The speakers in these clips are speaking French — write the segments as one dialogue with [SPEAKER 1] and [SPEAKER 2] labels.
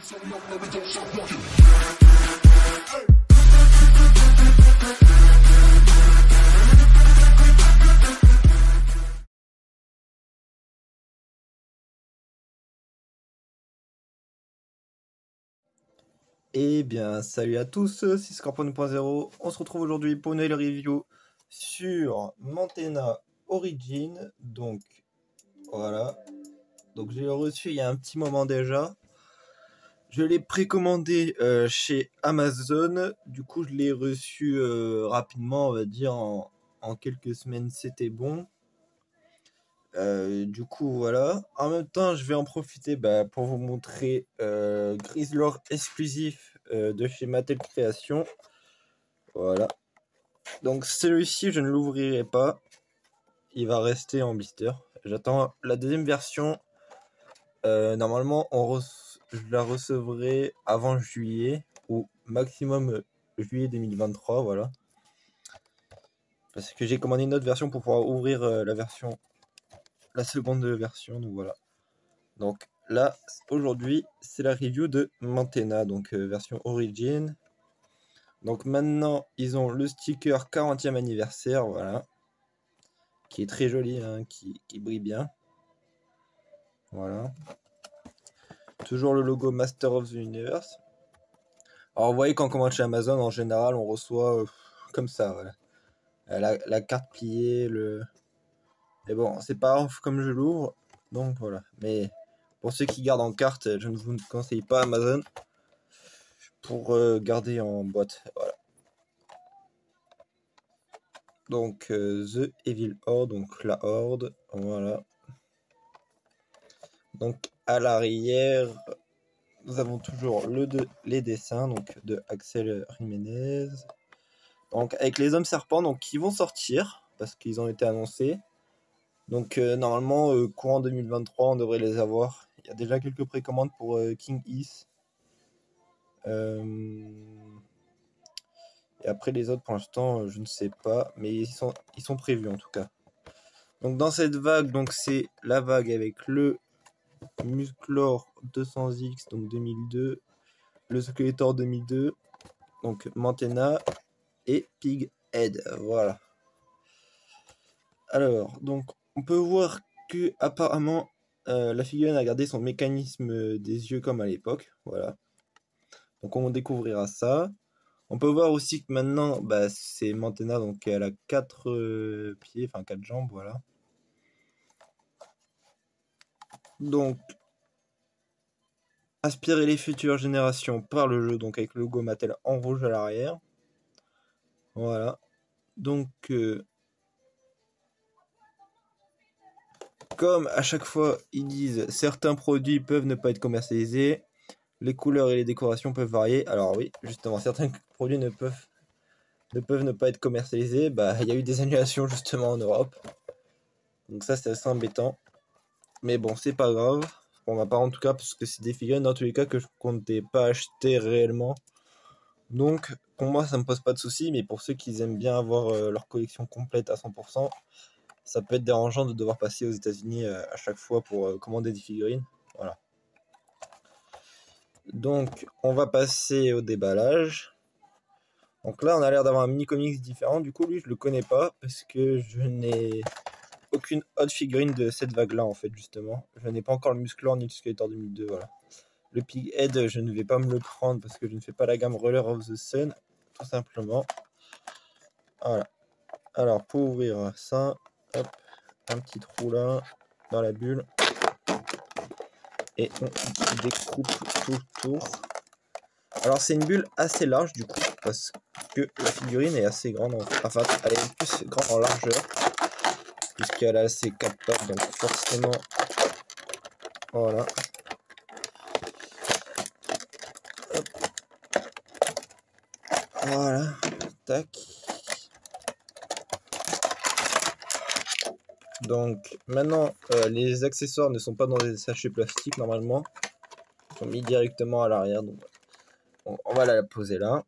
[SPEAKER 1] Eh bien, salut à tous, c'est Scorpion 2.0. On se retrouve aujourd'hui pour une nouvelle review sur Mantena Origin. Donc, voilà. Donc, je l'ai reçu il y a un petit moment déjà. Je l'ai précommandé chez Amazon. Du coup, je l'ai reçu rapidement, on va dire, en quelques semaines, c'était bon. Du coup, voilà. En même temps, je vais en profiter pour vous montrer Grizzlord exclusif de chez Mattel Création. Voilà. Donc celui-ci, je ne l'ouvrirai pas. Il va rester en blister. J'attends la deuxième version. Normalement, je la recevrai avant juillet ou maximum juillet 2023. Voilà. Parce que j'ai commandé une autre version pour pouvoir ouvrir la seconde version. Donc voilà. Donc là, aujourd'hui, c'est la review de Mantena, donc version Origin. Donc maintenant, ils ont le sticker 40e anniversaire, voilà. Qui est très joli, hein, qui brille bien. Voilà. Toujours le logo Master of the Universe. Alors vous voyez, quand on commande chez Amazon, en général, on reçoit comme ça, voilà. La carte pliée, Mais bon, c'est pas off comme je l'ouvre, donc voilà. Mais pour ceux qui gardent en carte, je ne vous conseille pas Amazon pour garder en boîte, voilà. Donc The Evil Horde, donc la Horde, voilà. Donc à l'arrière, nous avons toujours les dessins donc de Axel Jiménez. Donc avec les hommes serpents donc qui vont sortir parce qu'ils ont été annoncés. Donc normalement courant 2023 on devrait les avoir. Il y a déjà quelques précommandes pour King Is. Et après les autres pour l'instant je ne sais pas, mais ils sont prévus en tout cas. Donc dans cette vague, donc c'est la vague avec le Musclor 200X donc 2002, le Skeletor 2002, donc Mantena et Pighead, voilà. Alors donc on peut voir que apparemment la figurine a gardé son mécanisme des yeux comme à l'époque, voilà. Donc on découvrira ça. On peut voir aussi que maintenant c'est Mantena, donc elle a 4 pieds, enfin 4 jambes, voilà. Donc inspirer les futures générations par le jeu, donc avec le logo Mattel en rouge à l'arrière. Voilà. Donc comme à chaque fois ils disent certains produits peuvent ne pas être commercialisés, les couleurs et les décorations peuvent varier. Alors oui, justement, certains produits ne peuvent ne pas être commercialisés. Il y a eu des annulations justement en Europe. Donc ça c'est assez embêtant. Mais bon, c'est pas grave. Pour ma part en tout cas, parce que c'est des figurines dans tous les cas que je comptais pas acheter réellement. Donc pour moi ça me pose pas de soucis, mais pour ceux qui aiment bien avoir leur collection complète à 100%, ça peut être dérangeant de devoir passer aux États-Unis à chaque fois pour commander des figurines. Voilà. Donc on va passer au déballage. Donc là on a l'air d'avoir un mini comics différent. Du coup lui je le connais pas parce que je n'ai aucune autre figurine de cette vague là en fait, justement. Je n'ai pas encore le Musclor ni le Skeletor 2002, voilà. Le Pighead je ne vais pas me le prendre parce que je ne fais pas la gamme Roller of the Sun, tout simplement. Voilà. Alors pour ouvrir ça, hop, un petit trou là dans la bulle et on découpe tout autour. Alors c'est une bulle assez large du coup parce que la figurine est assez grande, enfin elle est plus grande en largeur puisqu'elle a ses 4 pattes, donc forcément voilà. Hop. Voilà, tac. Donc maintenant les accessoires ne sont pas dans des sachets plastiques normalement, ils sont mis directement à l'arrière, donc on va la poser là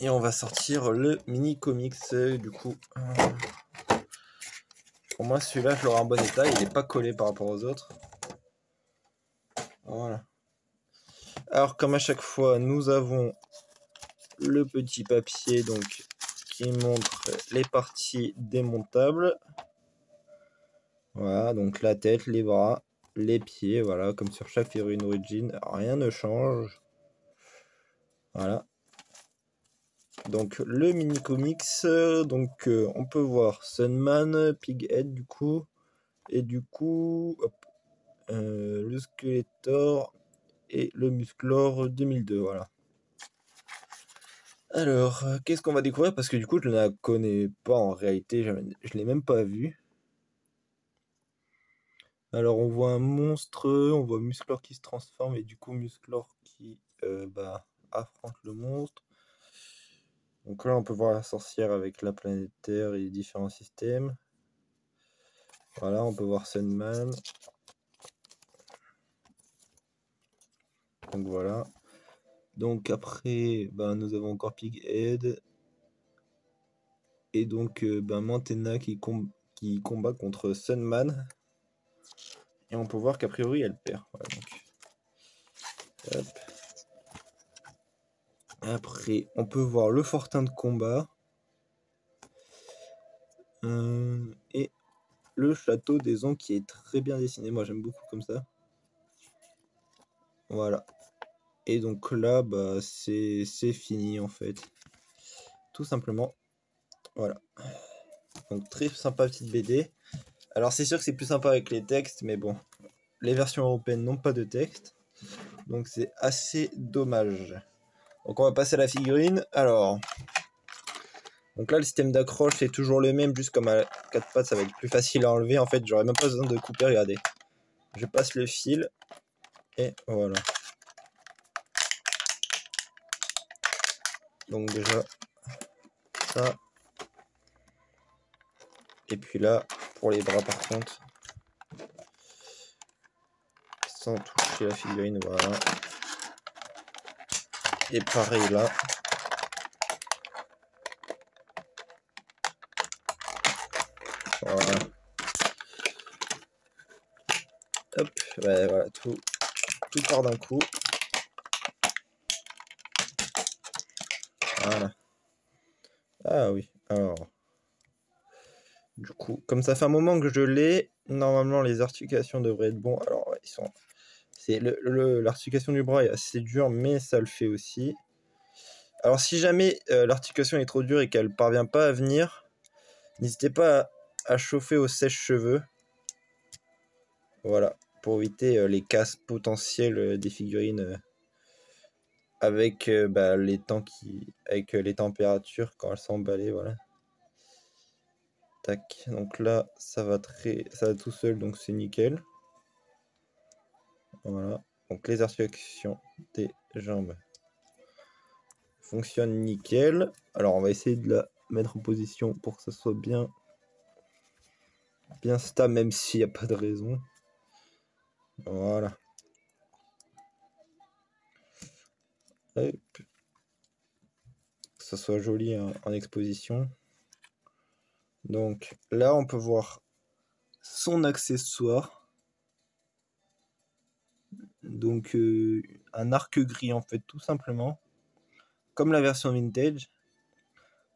[SPEAKER 1] et on va sortir le mini comics. Du coup pour moi celui-là je l'aurai en bon état, il n'est pas collé par rapport aux autres, Voilà. Alors comme à chaque fois, nous avons le petit papier donc qui montre les parties démontables. Voilà, donc la tête, les bras, les pieds, voilà, comme sur chaque figurine origine, rien ne change. Voilà. Donc le mini comics, donc on peut voir Sunman, Pighead du coup, et du coup, hop, le Skeletor et le Musclor 2002, voilà. Alors, qu'est-ce qu'on va découvrir? Parce que du coup, je ne la connais pas en réalité, je ne l'ai même pas vue. Alors, on voit un monstre, on voit Musclor qui se transforme, et du coup, Musclor qui affronte le monstre. Donc là, on peut voir la sorcière avec la planète Terre et les différents systèmes. Voilà, on peut voir Sunman. Donc voilà. Donc après, nous avons encore Pighead. Et donc Mantenna qui combat contre Sunman. Et on peut voir qu'a priori elle perd. Voilà, donc. Hop. Après, on peut voir le fortin de combat. Et le château des ans qui est très bien dessiné. Moi j'aime beaucoup comme ça. Voilà. Et donc là, c'est fini en fait. Tout simplement. Voilà. Donc très sympa petite BD. Alors c'est sûr que c'est plus sympa avec les textes, mais bon. Les versions européennes n'ont pas de texte. Donc c'est assez dommage. Donc on va passer à la figurine. Alors. Donc là le système d'accroche est toujours le même, juste comme à 4 pattes ça va être plus facile à enlever. En fait j'aurais même pas besoin de couper, regardez. Je passe le fil. Et voilà. Donc déjà ça. Et puis là, pour les bras par contre, sans toucher la figurine, voilà. Et pareil là. Voilà. Hop, ouais, voilà, tout part d'un coup. Voilà. Ah oui, alors. Du coup, comme ça fait un moment que je l'ai, normalement les articulations devraient être bons. Alors, ouais, ils sont. C'est l'articulation du bras est assez dure, mais ça le fait aussi. Alors, si jamais l'articulation est trop dure et qu'elle parvient pas à venir, n'hésitez pas à chauffer au sèche-cheveux. Voilà, pour éviter les casses potentielles des figurines avec les temps avec les températures quand elles sont emballées, voilà. Tac, donc là ça va tout seul, donc c'est nickel. Voilà, donc les articulations des jambes fonctionnent nickel. Alors on va essayer de la mettre en position pour que ça soit bien stable, même s'il n'y a pas de raison. Voilà. Hop. Que ça soit joli en exposition. Donc là on peut voir son accessoire. Donc un arc gris en fait, tout simplement. Comme la version vintage.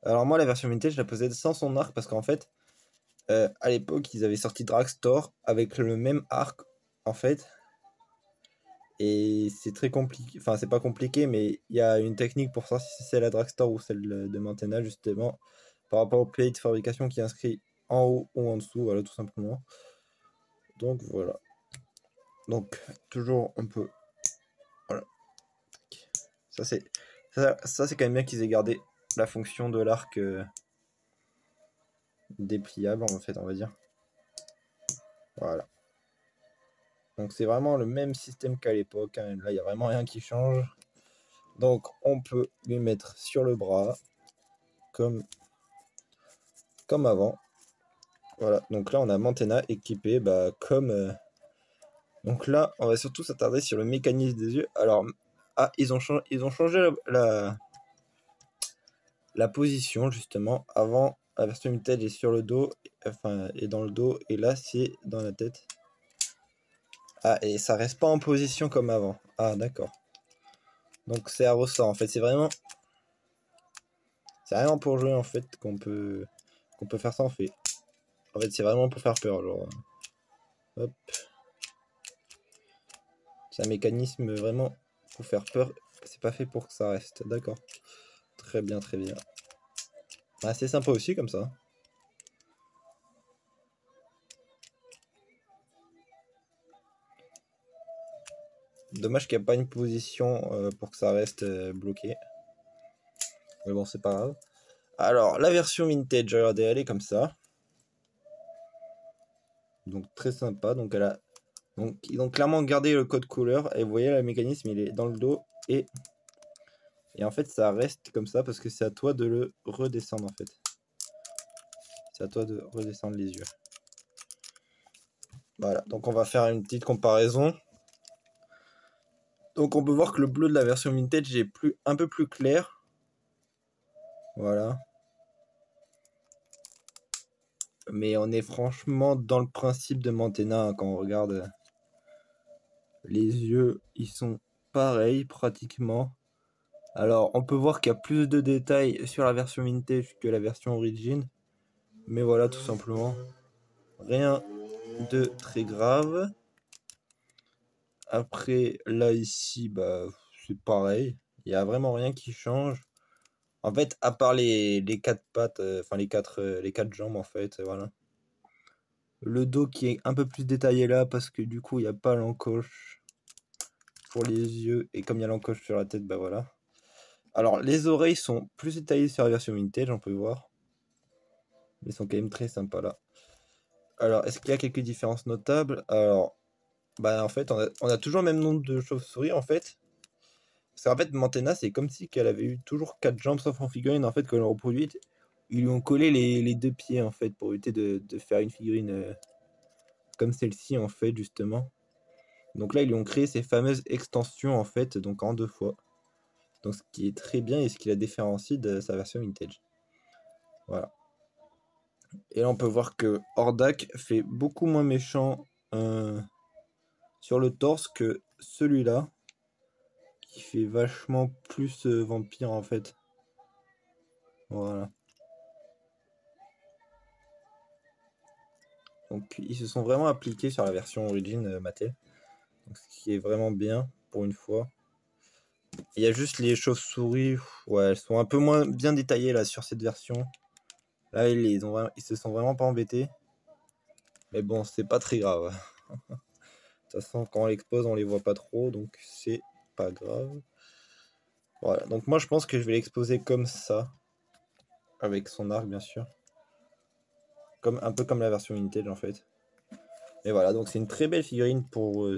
[SPEAKER 1] Alors moi la version vintage je la possède sans son arc parce qu'en fait à l'époque ils avaient sorti Dragstore avec le même arc en fait. Et c'est très compliqué, enfin c'est pas compliqué mais il y a une technique pour savoir si c'est la Dragstore ou celle de Mantenna justement. Par rapport au pays de fabrication qui est inscrit en haut ou en dessous, voilà tout simplement. Donc voilà. Donc toujours on peut. Voilà. Ça c'est quand même bien qu'ils aient gardé la fonction de l'arc dépliable en fait on va dire. Voilà. Donc c'est vraiment le même système qu'à l'époque, hein. Là il n'y a vraiment rien qui change. Donc on peut lui mettre sur le bras comme avant. Voilà, donc là on a Mantenna équipé comme. Donc là on va surtout s'attarder sur le mécanisme des yeux. Alors ils ont changé la position justement. Avant la version vintage est sur le dos, enfin est dans le dos, et là c'est dans la tête. Ah, et ça reste pas en position comme avant. Ah, d'accord. Donc c'est à ressort en fait. C'est vraiment pour jouer en fait qu'on peut faire ça en fait. En fait, c'est vraiment pour faire peur, genre. Hop. C'est un mécanisme vraiment pour faire peur. C'est pas fait pour que ça reste. D'accord. Très bien, très bien. Ah, c'est sympa aussi comme ça. Dommage qu'il n'y a pas une position pour que ça reste bloqué. Mais bon, c'est pas grave. Alors, la version vintage, regardez, elle est comme ça. Donc, très sympa. Donc, elle a. Donc, ils ont clairement gardé le code couleur. Et vous voyez, le mécanisme, il est dans le dos. Et en fait, ça reste comme ça parce que c'est à toi de le redescendre, en fait. C'est à toi de redescendre les yeux. Voilà. Donc, on va faire une petite comparaison. Donc, on peut voir que le bleu de la version vintage est un peu plus clair. Voilà. Mais on est franchement dans le principe de Mantenna hein, quand on regarde. Les yeux, ils sont pareils pratiquement. Alors, on peut voir qu'il y a plus de détails sur la version vintage que la version origin. Mais voilà, tout simplement. Rien de très grave. Après, là, ici, bah, c'est pareil. Il n'y a vraiment rien qui change. En fait, à part les quatre pattes, enfin les quatre jambes, en fait, voilà. Le dos qui est un peu plus détaillé là, parce que du coup, il n'y a pas l'encoche pour les yeux. Et comme il y a l'encoche sur la tête, bah voilà. Alors, les oreilles sont plus détaillées sur la version vintage, on peut voir. Mais ils sont quand même très sympas là. Alors, est-ce qu'il y a quelques différences notables? Alors, bah en fait, on a toujours le même nombre de chauves-souris en fait. Parce qu'en fait, Mantenna, c'est comme si qu'elle avait eu toujours 4 jambes sauf en figurine en fait que l'on reproduit. Ils lui ont collé les 2 pieds en fait pour éviter de faire une figurine comme celle-ci en fait justement. Donc là, ils lui ont créé ces fameuses extensions en fait, donc en 2 fois. Donc ce qui est très bien et ce qui la différencie de sa version vintage. Voilà. Et là, on peut voir que Hordak fait beaucoup moins méchant sur le torse que celui-là, qui fait vachement plus vampire en fait. Voilà. Donc, ils se sont vraiment appliqués sur la version origin Mattel. Donc, ce qui est vraiment bien pour une fois. Il y a juste les chauves-souris, ouais, elles sont un peu moins bien détaillées là sur cette version. Là, ils se sont vraiment pas embêtés. Mais bon, c'est pas très grave. De toute façon, quand on l'expose, on les voit pas trop, donc c'est pas grave. Voilà, donc moi je pense que je vais l'exposer comme ça. Avec son arc, bien sûr. Un peu comme la version vintage en fait. Et voilà, donc c'est une très belle figurine pour...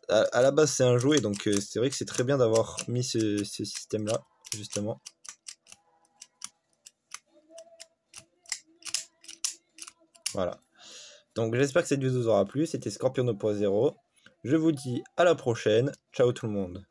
[SPEAKER 1] à la base c'est un jouet, donc c'est vrai que c'est très bien d'avoir mis ce système-là, justement. Voilà. Donc j'espère que cette vidéo vous aura plu. C'était Scorpion 2.0. Je vous dis à la prochaine. Ciao tout le monde.